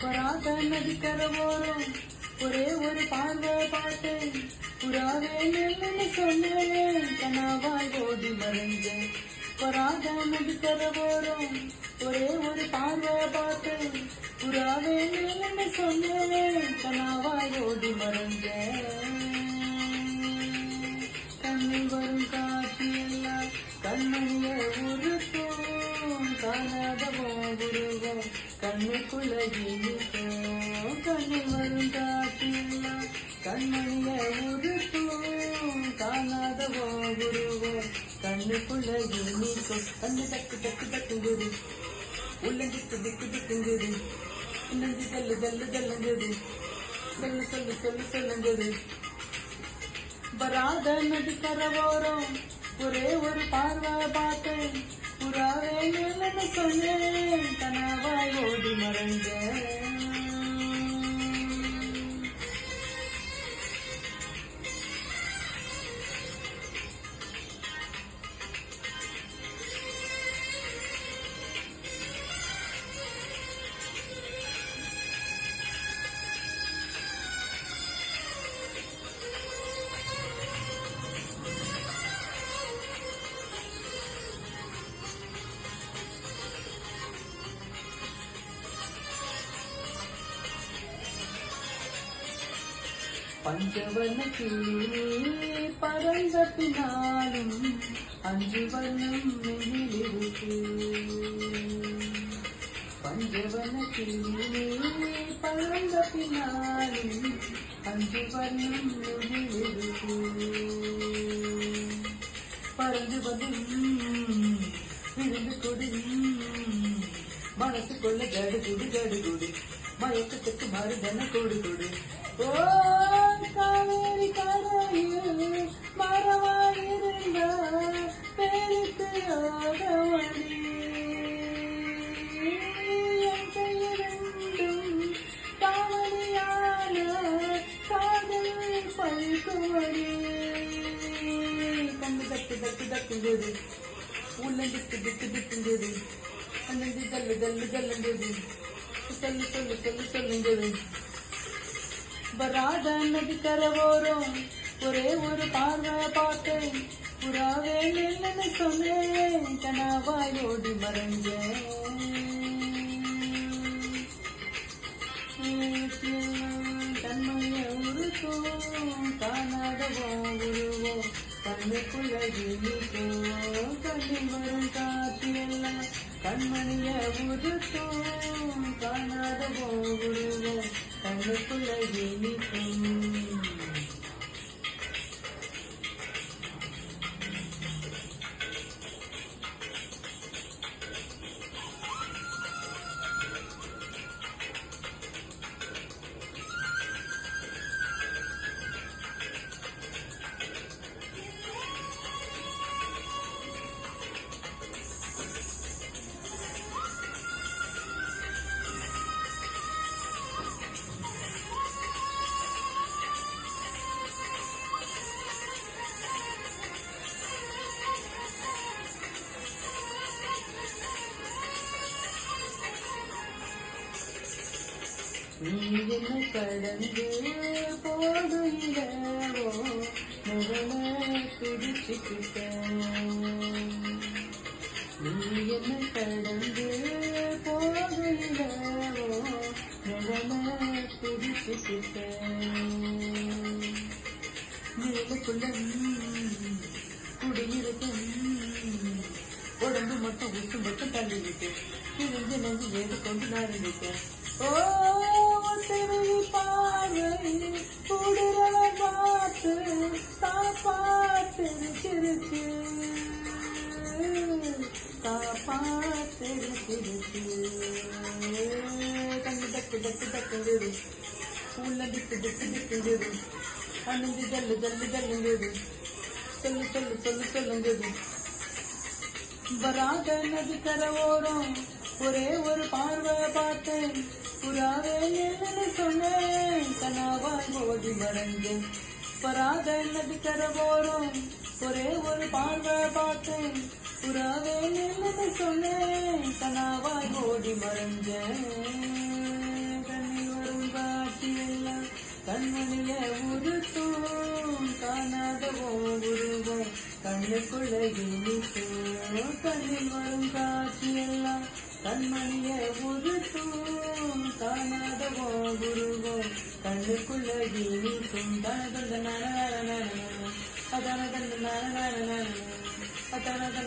வராத நதிக்கரை ஓரம் ஒரே ஒரு பார்வை பார்த்தேன். புறாவே நின்னு சொன்னேன், கனாவாய் ஓடி மறைஞ்சேன். வராத நதிக்கரை ஓரம் ஒரே ஒரு பார்வை பார்த்தேன். புறாவே நின்னு சொன்னேன், கனாவாய் ஓடி மறைஞ்சேன். கண்ணில் வரும் காட்சியெல்லாம் கண்மணிய உருக்கும், காணாதவோ உருவம் கண்ணுக்குள்ள இனிக்கும். கண்ணில் வரும் காட்சியெல்லாம் கண்மணிய உருக்கும், காணாதவோ உருவம் கண்ணுக்குள்ள இனிக்கும். கண்ணு டக்கு டக்கு டக்குங்குது, உள்ள திக்கு திக்கு திக்குங்குது, இன்னஞ்சு தள்ளு தள்ளு தள்ளுங்குது, சொல்லு சொல்லு சொல்லு சொல்லுங்குது. வராத நதிக்கரை ஓரம் ஒரே ஒரு பார்வை பார்த்தேன். புறாவே நின்னு சொன்னேன், கனாவாய் ஓடி மறைஞ்சேன். பஞ்சவர்ண கிளி பறந்த பின்னாலும் அஞ்சு வண்ணம் மெனிலிருக்கு. பஞ்சவர்ண கிளி பறந்த பின்னாலும் அஞ்சு வண்ணம் மெனிலிருக்கு. பறந்து வந்து விழுந்து கொடு, மனசு கொள்ள கடு குடு கடு குடு, மயக்கத்துக்கு மருதன கொடு கொடு. ஓ காவேரி கரையில் மரமாயிருந்த பேருக்கு யோகவழி, என் கையிரண்டும் காவலியான காதல் பழிக்குமடி. கண்ணு தட்டு தட்டு தட்டுங்குது, உள்ள திக்கு திக்கு திக்குங்குது, அண்ணி தள்ளு தள்ளு தள்ளுங்குது, சொல்லு சொல்லு சொல்லு சொல்லுங்குது. வராத நதிக்கரை ஓரம் ஒரே ஒரு பார்வை பார்த்தேன். புறாவே நின்னு சொன்னேன், கனாவாய் ஓடி மறைஞ்சேன். கண்மணிய உருக்கும், காணாதவோ உருவம் கண்ணுக்குள்ள இனிக்கும். கண்ணில் வரும் காட்சியெல்லாம் கண்மணிய உருக்கும், காணாதவோ உருவம் கண்ணுக்குள்ள இனிக்கும். நீ என்ன கடந்து போடுகிறவோ முதல துடிச்சுக்கிட்ட. நீ என்ன கடந்து போடுகிறவோ முதல துடிச்சுக்கிட்ட. நிழலுக்குள்ள குடியிருக்கும் உடம்பு மட்டும் உச்சு மட்டும் தள்ளிவிட்டு இருந்து நெஞ்சு ஏது கொண்டு நான் இருக்கேன். ஓ திருவி பார்வை கூடுறவ பார்த்து காப்பாத்திருச்சிருச்சு, காப்பாத்திருச்சிருச்சு. கண்ணு டக்கு டக்கு டக்குங்குது, உள்ள திக்கு திக்கு திக்குங்குது, அணிஞ்சு ஜல்லு ஜல்லு ஜல்லுங்குது, சொல்லு சொல்லு சொல்லு சொல்லுங்குது. வராத நதிக்கரை ஓரம் ஒரே ஒரு பார்வை பார்த்தேன். புறாவே நின்னு சொன்னேன், கனாவாய் ஓடி மறைஞ்சேன். வராத நதிக்கரை ஓரம் ஒரே ஒரு பார்வை பார்த்தேன். புறாவே நின்னு சொன்னேன், கனாவாய் ஓடி மறைஞ்சேன். கண்மணிய உருட்டும் காணாதவோ உருவம் கண்ணுக்குள்ள இனிக்கும் கண்ணில் வரும் காட்சியெல்லாம் கண்மணிய உருட்டும் காணாதவோ உருவம் கண்ணுக்குள்ள இனிக்கும் தனதந்த நன அதனதந்த நன அதனதந்த